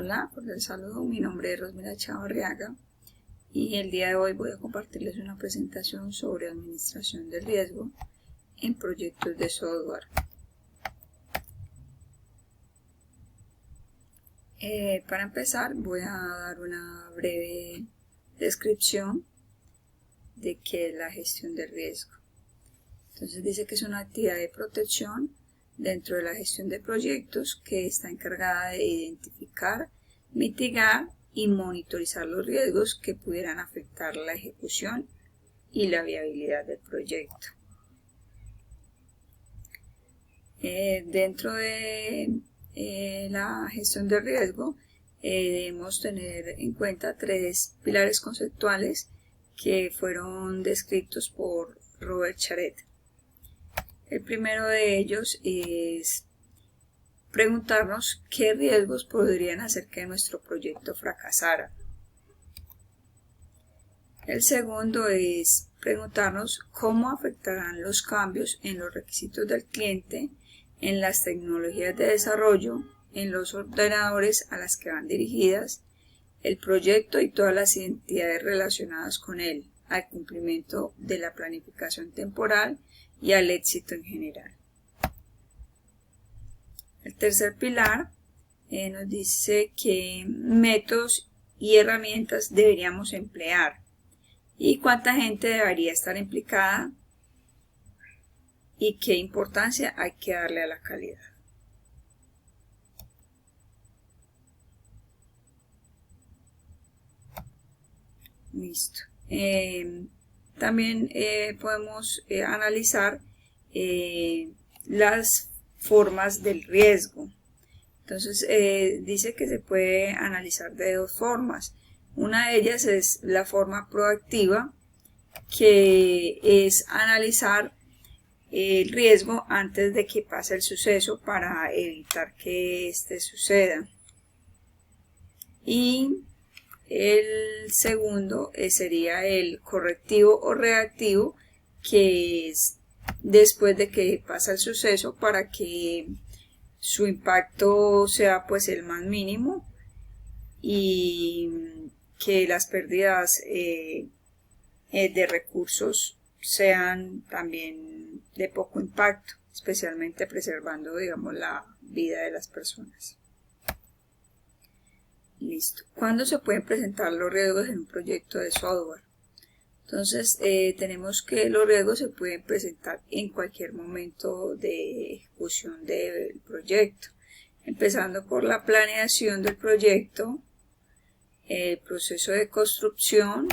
Hola, cordial saludo, mi nombre es Rosmila Chavarriaga y el día de hoy voy a compartirles una presentación sobre administración del riesgo en proyectos de software. Para empezar voy a dar una breve descripción de qué es la gestión del riesgo. Entonces dice que es una actividad de protección dentro de la gestión de proyectos que está encargada de identificar, mitigar y monitorizar los riesgos que pudieran afectar la ejecución y la viabilidad del proyecto. Dentro de la gestión del riesgo debemos tener en cuenta tres pilares conceptuales que fueron descritos por Robert Charette. El primero de ellos es preguntarnos qué riesgos podrían hacer que nuestro proyecto fracasara. El segundo es preguntarnos cómo afectarán los cambios en los requisitos del cliente, en las tecnologías de desarrollo, en los ordenadores a las que van dirigidas, el proyecto y todas las entidades relacionadas con él, al cumplimiento de la planificación temporal y al éxito en general. El tercer pilar nos dice qué métodos y herramientas deberíamos emplear y cuánta gente debería estar implicada y qué importancia hay que darle a la calidad. Listo. También podemos analizar las formas del riesgo. Entonces dice que se puede analizar de dos formas. Una de ellas es la forma proactiva, que es analizar el riesgo antes de que pase el suceso para evitar que éste suceda. Y el segundo sería el correctivo o reactivo, que es después de que pasa el suceso para que su impacto sea pues el más mínimo y que las pérdidas de recursos sean también de poco impacto, especialmente preservando, digamos, la vida de las personas. Listo. ¿Cuándo se pueden presentar los riesgos en un proyecto de software? Entonces tenemos que los riesgos se pueden presentar en cualquier momento de ejecución del proyecto, empezando por la planeación del proyecto, el proceso de construcción,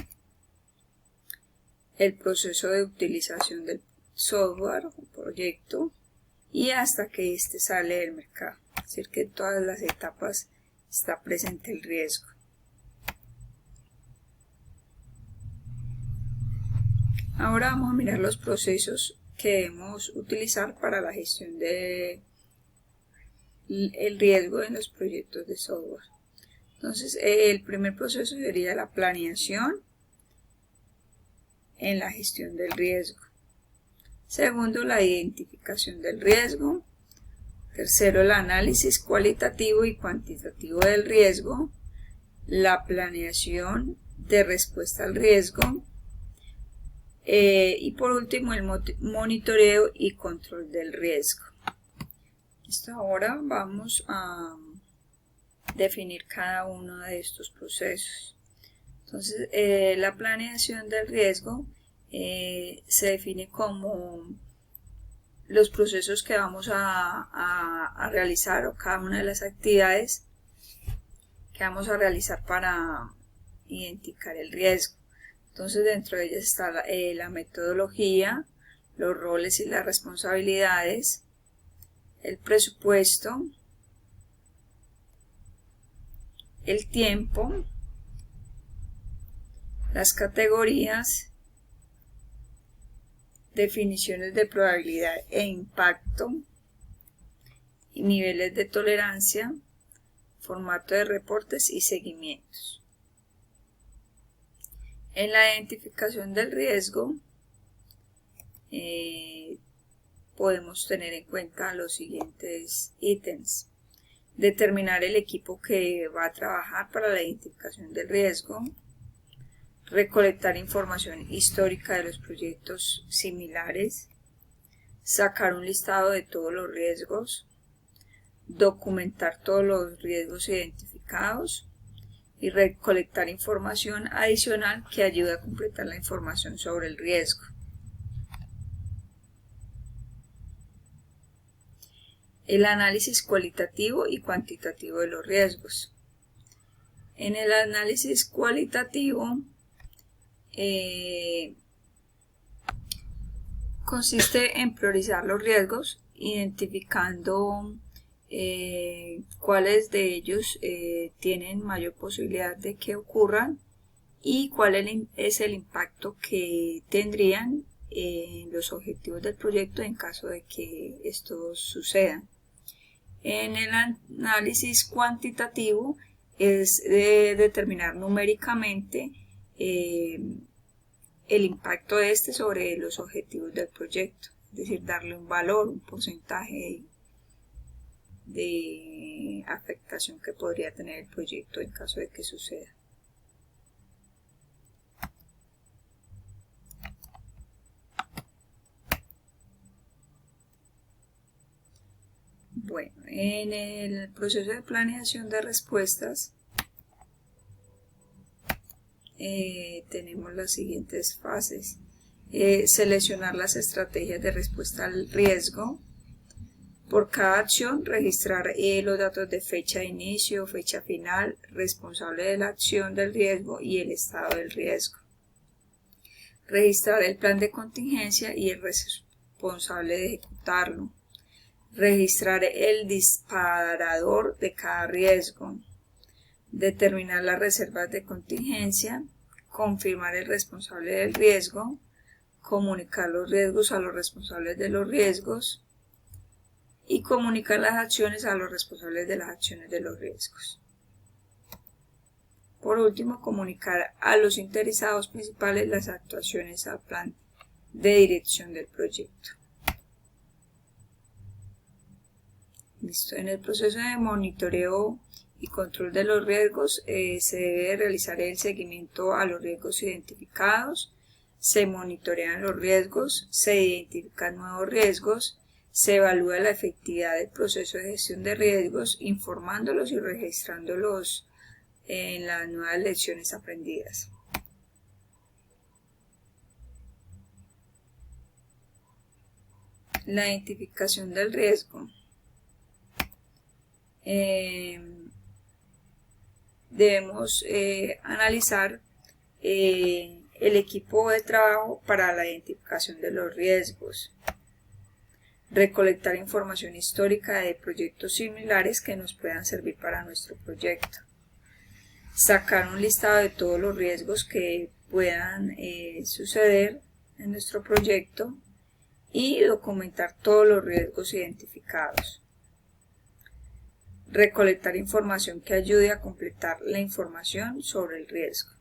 el proceso de utilización del software o proyecto y hasta que éste sale del mercado. Es decir, que en todas las etapas está presente el riesgo. Ahora vamos a mirar los procesos que debemos utilizar para la gestión del riesgo en los proyectos de software. Entonces, el primer proceso sería la planeación en la gestión del riesgo. Segundo, la identificación del riesgo. Tercero, el análisis cualitativo y cuantitativo del riesgo. La planeación de respuesta al riesgo. Y por último, el monitoreo y control del riesgo. Ahora vamos a definir cada uno de estos procesos. Entonces, la planeación del riesgo se define como los procesos que vamos a realizar o cada una de las actividades que vamos a realizar para identificar el riesgo. Entonces, dentro de ellas está la metodología, los roles y las responsabilidades, el presupuesto, el tiempo, las categorías, definiciones de probabilidad e impacto, niveles de tolerancia, formato de reportes y seguimientos. En la identificación del riesgo podemos tener en cuenta los siguientes ítems. determinar el equipo que va a trabajar para la identificación del riesgo, recolectar información histórica de los proyectos similares, sacar un listado de todos los riesgos, documentar todos los riesgos identificados y recolectar información adicional que ayude a completar la información sobre el riesgo. El análisis cualitativo y cuantitativo de los riesgos. En el análisis cualitativo consiste en priorizar los riesgos, identificando cuáles de ellos tienen mayor posibilidad de que ocurran y cuál es el impacto que tendrían en los objetivos del proyecto en caso de que esto suceda. En el análisis cuantitativo es de determinar numéricamente el impacto de este sobre los objetivos del proyecto, es decir, darle un valor, un porcentaje de afectación que podría tener el proyecto en caso de que suceda. Bueno, en el proceso de planeación de respuestas tenemos las siguientes fases. Seleccionar las estrategias de respuesta al riesgo. Por cada acción, registrar los datos de fecha de inicio, fecha final, responsable de la acción del riesgo y el estado del riesgo. Registrar el plan de contingencia y el responsable de ejecutarlo. Registrar el disparador de cada riesgo. Determinar las reservas de contingencia. Confirmar el responsable del riesgo. Comunicar los riesgos a los responsables de los riesgos. Y comunicar las acciones a los responsables de las acciones de los riesgos. Por último, comunicar a los interesados principales las actuaciones al plan de dirección del proyecto. Listo. En el proceso de monitoreo y control de los riesgos se debe realizar el seguimiento a los riesgos identificados, se monitorean los riesgos, se identifican nuevos riesgos, se evalúa la efectividad del proceso de gestión de riesgos, informándolos y registrándolos en las nuevas lecciones aprendidas. La identificación del riesgo. Debemos analizar el equipo de trabajo para la identificación de los riesgos. Recolectar información histórica de proyectos similares que nos puedan servir para nuestro proyecto. Sacar un listado de todos los riesgos que puedan suceder en nuestro proyecto y documentar todos los riesgos identificados. Recolectar información que ayude a completar la información sobre el riesgo.